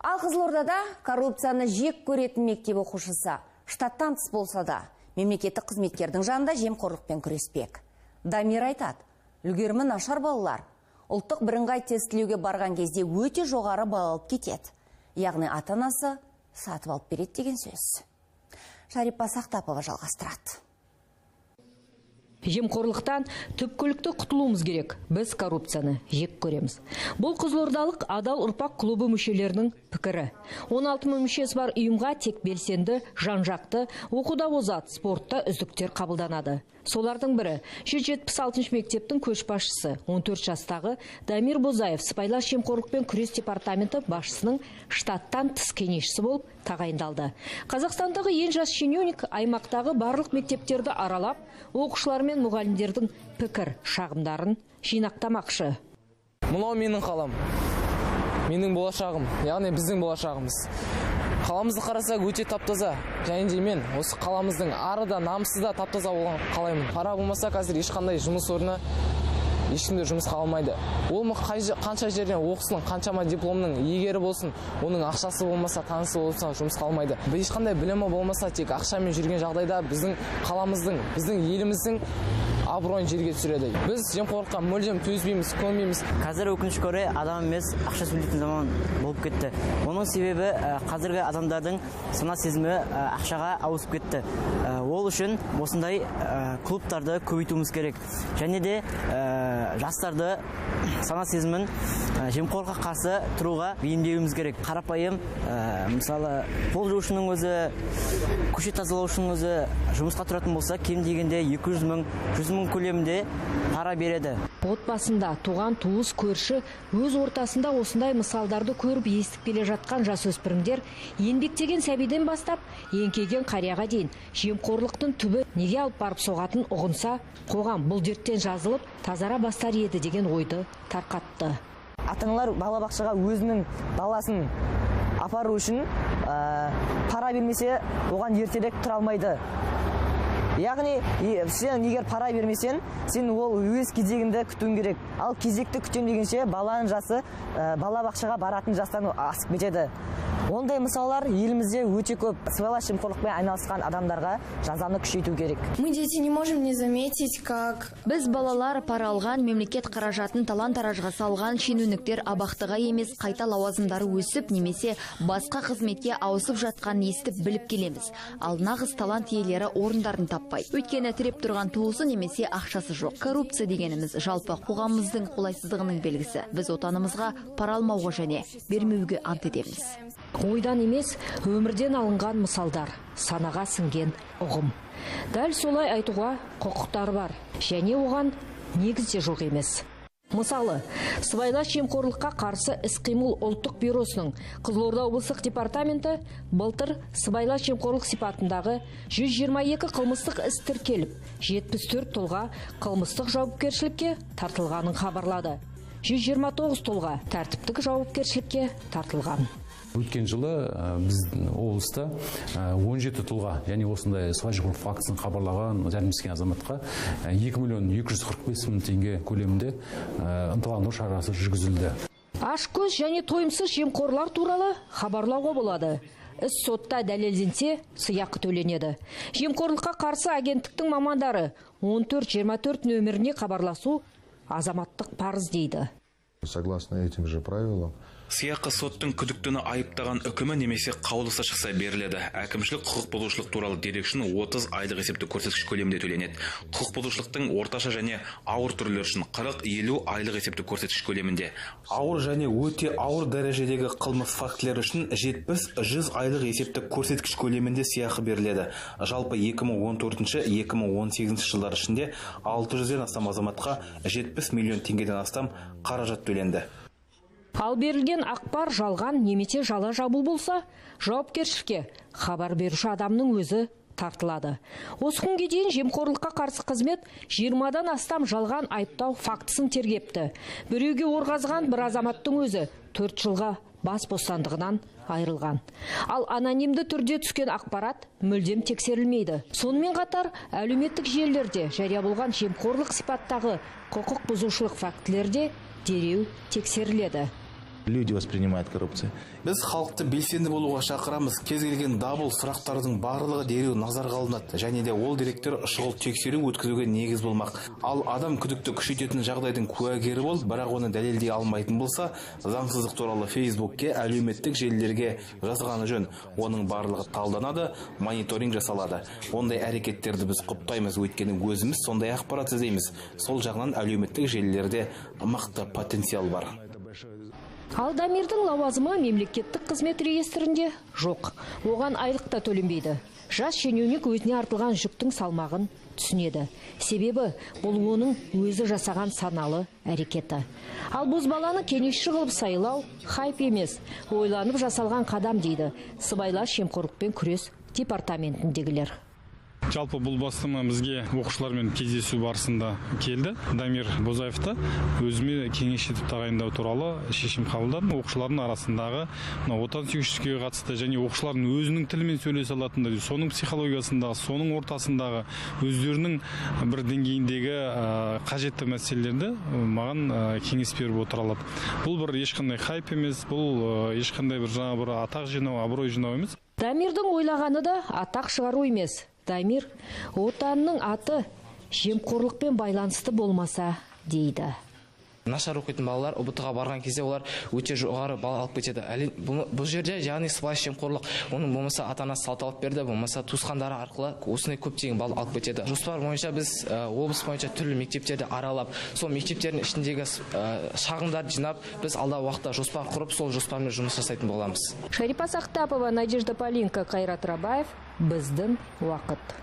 Ал Қызылордада коррупцияны жек көретін мектеп оқушысы штаттан тыс болса да, мемлекеттік қызметкердің жанында жемқорлықпен күреспек. Дамир айтады, үлгерімі нашар балалар ұлттық бірыңғай тестілеуге барған кезде өте жоғары балл алып кетеді. Яғни ата-анасы сатып алып береді деген сөз. Шарипа Сақтапова жалғастырады. Жемқорлықтан түпкілікті құтылуымыз керек. Біз коррупцияны жек көреміз. Бұл Қызылордалық Адал ұрпақ клубы мүшелерінің пікірі. 16 мың мүшесі бар ұйымға тек белсенді, жан-жақты, оқуда озат, спортта үздіктер қабылданады. Солардың бірі 176 мектептің көшбасшысы 14 жастағы Дамир Бозаев сыбайлас жемқорлықпен күрес департаменті басшысының штаттан тыс кеңесшісі болып тағайындалды. Қазақстандағы ең жас шенеунік аймақтағы барлық мектептерді аралап, оқушылар мен мұғалімдердің пікір, шағымдарын жинақтамақшы. Мынау менің қалам, менің болашағым, яғни біздің болашағымыз. Қаламызды қарасақ өте таптаза, және де мен осы қаламыздың ары да намысы да таптаза болған қалаймын. Пара болмаса қазір ешқандай жұмыс орны ешкімде жұмысқа алмайды. Ол қанша жерден оқысын, қаншама дипломның егері болсын, оның ақшасы болмаса, танысы болса жұмысқа алмайды. Ешқандай білімі болмаса, тек ақшамен жүрген жағдайда біздің қаламыздың, біздің еліміздің абыройын жерге түсіреді. Біз жемқорлыққа мүлдем төзбейміз, көнбейміз. Қазір өкінішке орай адам емес ақша сөйлейтін заман болып кетті. Оның себебі қазіргі адамдардың сана сезімі ақшаға ауысып кетті. Ол үшін осындай клубтарды көбейтуіміз керек. Және де жастарды сана сезімін жемқорлыққа қарсы тұруға бейімдеуіміз керек. Қарапайым, мысалы, пол жуушының өзі, көше тазалаушының өзі жұмысқа тұратын болса, кем дегенде 200 мың, 100 мың көлемінде пара береді. Отбасында туған туыс көрші өз ортасында осындай мысалдарды көріп естіп келе жатқан жасөспірімдер еңбектеген сәбиден бастап еңкейген қарияға дейін жемқорлықтың түбі неге алып барып соғатын ұғынса, қоғам бұл дерттен жазылып тазара бастар еді деген ойды тарқатты. Ата-аналар балабақшаға өзінің баласын апару үшін пара бермесе, оған ертелек тұра алмайды. Яғни, сен егер пара бермесен, сен ол өз кезегінде күтуің керек. Ал кезекті күтем дегенше баланың жасы балабақшаға баратын жастан асып кетеді. Ондай мысалдар елімізде өте көп. Сыбайлас жемқорлықпен айналысқан адамдарға жазаны күшейту керек. Мы, дети, не можем не заметить, как біз балалар пара алған, мемлекет қаражатын талан-таражға салған шенеуніктер абақтыға емес қайта лауазымдары өсіп немесе басқа қызметке ауысып жатқан естіп біліп келеміз. Ал нағыз талант иелері орындарын таппай. Өйткені тіреп тұрған туысы немесе ақшасы жоқ. Коррупция дегеніміз жалпы қоғамымыздың қолайсыздығының белгісі. Біз отанымызға пара алмауға және бермеуге ант етеміз. Ойдан емес, өмірден алынған мысалдар, санаға сіңген ұғым. Дәл солай айтуға құқықтар бар, және оған негізде жоқ емес. Мысалы, сыбайлас жемқорлыққа қарсы іс-қимыл ұлттық бюросының Қызылорда облыстық департаменті былтыр сыбайлас жемқорлық сипатындағы 122 қылмыстық іс тіркеліп, 74 тұлға қылмыстық жауапкершілікке тартылғанын хабарлады. 129 тұлға тәртіптік жауапкершілікке тартылған. Өткен жылы біздің облыста 17 тұлға, яғни осындай сыбайлас жемқорлық фактісін хабарлаған, жәрдемдескен азаматқа 2 миллион 245 мың теңге көлемінде ынталандыру шарасы жүргізілді. Ашкөз және тойымсыз жемқорлар туралы хабарлауға болады. Іс сотта дәлелденсе, сыйақы төленеді. Жемқорлыққа қарсы агенттіктің мамандары 14-24 нөміріне хабарласу азаматтық парыз дейді. Согласно этим же правилам, сыйақы соттың күдіктіні айыптаған үкімі немесе қаулысы шықса беріледі. Әкімшілік құқық бұзушылық туралы дерек үшін 30 айлық есептік көрсеткіш көлемінде төленеді. Құқық бұзушылықтың орташа және ауыр түрлері үшін 40-50 айлық есептік көрсеткіш көлемінде. Ауыр және өте ауыр дәрежедегі қылмыс фактілері үшін 70-100 айлық есептік көрсеткіш көлемінде сыйақы беріледі. Жалпы 2014-2018 жылдар ішінде 600-ден астам азаматқа 70 миллион теңгеден астам қаражат төленді. Ал берілген ақпар жалған немесе жала жабу болса, жауапкершілікке хабар беруші адамның өзі тартылады. Осы күнге дейін жемқорлыққа қарсы қызмет 20-дан астам жалған айыптау фактісін тергепті. Біреуге орғазған бір азаматтың өзі 4 жылға бас бостандығынан айырылған. Ал анонимді түрде түскен ақпарат мүлдем тексерілмейді. Сонымен қатар әлеуметтік желілерде жария болған жемқорлық сипаттағы құқық бұзушылық фактілерде дереу тексеріледі. люди воспринимают коррупцию. Біз халықты белсенді болуға шақырамыз. Кез келген дабыл сұрақтардың барлығы дереу назарға алынады, және де ол деректер шұғыл тексеру өткізуге негіз болмақ. Ал адам күдікті күшейтетін жағдайдың куәгері болып, бірақ оны дәлелдей алмайтын болса, заңсыздық туралы Фейсбукке, әлеуметтік желілерге жазғаны жөн. Оның барлығы талданады, мониторинг жасалады. Ондай әрекеттерді біз құптаймыз, өйткені өзіміз сондай ақпарат іздейміз. Сол жағынан әлеуметтік желілерде мықты потенциал бар. Ал Дамирдің лауазымы мемлекеттік қызмет реестрінде жоқ. Оған айлық та төленбейді. Жас шенеунік өзіне артылған жүктің салмағын түсінеді. Себебі бұл оның өзі жасаған саналы әрекеті. Ал бозбаланы кеңесші қылып сайлау хайп емес, ойланып жасалған қадам дейді сыбайлас жемқорлықпен күрес департаментіндегілер. Жалпы бұл бастама бізге оқушылармен кездесу барысында келді. Дамир Бозаевты өзіме кеңесші етіп тағайындау туралы шешім қабылдадым. Оқушылардың арасындағы отансүйгіштікке қатысты және оқушылардың өзінің тілімен сөйлесе алатындай, соның психологиясындағы, соның ортасындағы өздерінің бір деңгейіндегі қажетті мәселелерді маған кеңес беріп отыра алады. Бұл бір ешқандай хайп емес, бұл ешқандай бір атақ жинау, абырой жинау емес. Дамирдің ойлағаны да атақ шығару емес. Дамир отанның аты жемқорлықпен байланысты болмаса дейді. Нашар оқитын балалар ұбт-ға барған кезде олар өте жоғары балл алып кетеді. Бұл жерде яғни сыбайлас жемқорлық, оның болмаса ата-анасы салт алып берді, болмаса туысқандары арқылы осындай көптеген балл алып кетеді. Жоспар бойынша біз облыс бойынша түрлі мектептерді аралап, сол мектептердің ішіндегі шағымдарды жинап, біз алдағы уақытта жоспар құрып, сол жоспармен жұмыс жасайтын боламыз. Шарипа Сақтапова, Надежда Полинка, Қайрат Рабаев, біздің уақыт.